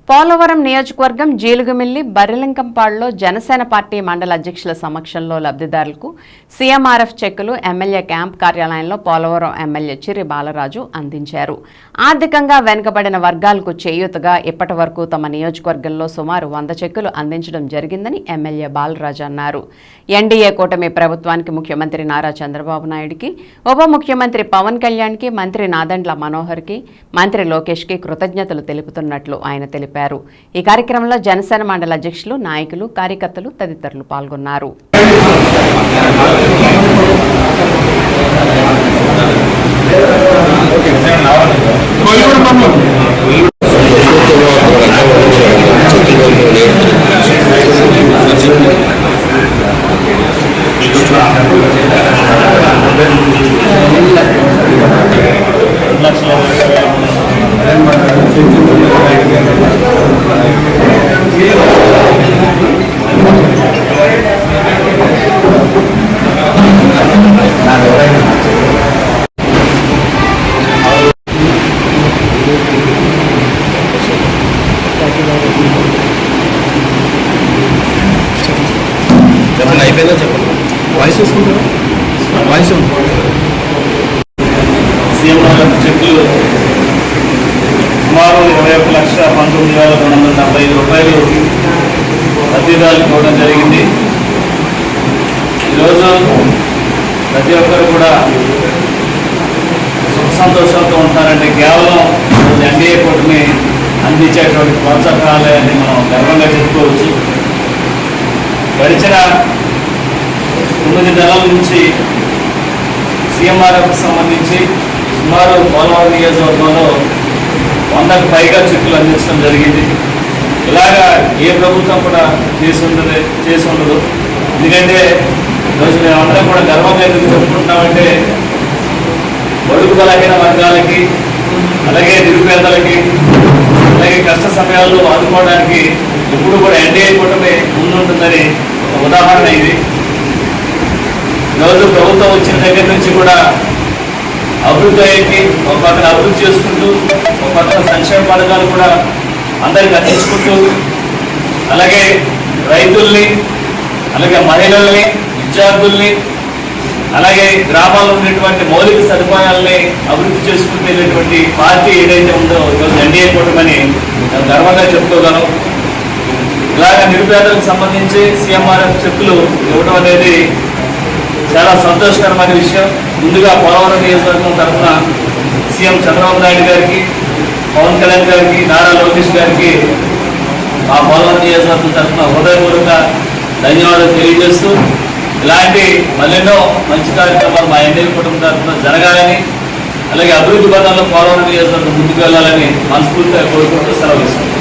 పోలవరం నియోజకవర్గం జీలుగుమిల్లి బర్రెలింకంపాడులో జనసేన పార్టీ మండల అధ్యక్షుల సమక్షంలో లబ్ధిదారులకు సీఎంఆర్ఎఫ్ చెక్కులు ఎమ్మెల్యే క్యాంప్ కార్యాలయంలో పోలవరం ఎమ్మెల్యే చిర్రి బాలరాజు అందించారు. ఆర్థికంగా వెనుకబడిన వర్గాలకు చేయూతగా ఇప్పటి వరకు తమ నియోజకవర్గంలో సుమారు 100 చెక్కులు అందించడం జరిగిందని ఎమ్మెల్యే బాలరాజు అన్నారు. ఎన్డీఏ కూటమి ప్రభుత్వానికి ముఖ్యమంత్రి నారా చంద్రబాబు నాయుడికి, ఉప ముఖ్యమంత్రి పవన్ కళ్యాణ్కి, మంత్రి నాదెండ్ల మనోహర్కి, మంత్రి లోకేష్కి కృతజ్ఞతలు తెలుపుతున్నట్లు ఆయన తెలిపారు. ఈ కార్యక్రమంలో జనసేన మండల అధ్యక్షులు, నాయకులు, కార్యకర్తలు తదితరులు పాల్గొన్నారు. సీఎంఆర్ఎఫ్ చెక్కులు సుమారు 21,19,275 రూపాయలు లబ్ధిదారులకు ఇవ్వడం జరిగింది. ఈరోజు ప్రతి ఒక్కరు కూడా సుఖ సంతోషాలతో ఉంటారంటే కేవలం ఎన్డీఏ కూటమి అందించేటువంటి ప్రోత్సాహాలని మనం గర్వంగా చెప్పుకోవచ్చు. గడిచిన 9 నెలల నుంచి సీఎంఆర్ఎఫ్కి సంబంధించి సుమారు పోలవరం నియోజకవర్గంలో 100కు పైగా చెక్కులు అందించడం జరిగింది. ఇలాగా ఏ ప్రభుత్వం కూడా చేసి ఉండదు. ఎందుకంటే ఈరోజు మేమందరం కూడా గర్వంగా ఎందుకు చెప్పుకుంటున్నామంటే బడుగు బలహీన వర్గాలకి, అలాగే నిరుపేదలకి, అలాగే కష్ట సమయాల్లో ఆదుకోవడానికి ఎప్పుడు కూడా ఎన్డీఏ కూటమి ముందుంటుందని ఒక ఉదాహరణ ఇది. ఈరోజు ప్రభుత్వం వచ్చిన దగ్గర నుంచి కూడా అభివృద్ధి అయ్యి ఒక పక్కన అభివృద్ధి చేసుకుంటూ, ఒక పక్కన సంక్షేమ పథకాలు కూడా అందరికి అందించుకుంటూ, అలాగే రైతుల్ని, అలాగే మహిళల్ని, విద్యార్థుల్ని, అలాగే గ్రామాల్లో ఉన్నటువంటి మౌలిక సదుపాయాలని అభివృద్ధి చేసుకుంటూ వెళ్ళేటువంటి పార్టీ ఏదైతే ఉందో ఈరోజు ఎన్డీఏ కూటమని గర్వంగా చెప్పుకోగలం. ఇలాగ నిరుపేదలకు సంబంధించి సీఎంఆర్ఎఫ్ చెక్కులు ఇవ్వడం అనేది చాలా సంతోషకరమైన విషయం. ముందుగా పోలవరం నియోజకవర్గం తరఫున సీఎం చంద్రబాబు నాయుడు గారికి, పవన్ కళ్యాణ్ గారికి, నారా లోకేష్ గారికి ఆ పోలవరం నియోజకవర్గం తరఫున హృదయపూర్వక ధన్యవాదాలు తెలియజేస్తూ, ఇలాంటి మరెన్నో మంచి కార్యక్రమాలు మా ఎన్డీఏ కుటుంబం తరఫున జరగాలని, అలాగే అభివృద్ధి పథంలో పోలవరం నియోజకవర్గం ముందుకు వెళ్ళాలని మనస్ఫూర్తిగా కోరుకుంటూ సెలవు ఇస్తున్నాం.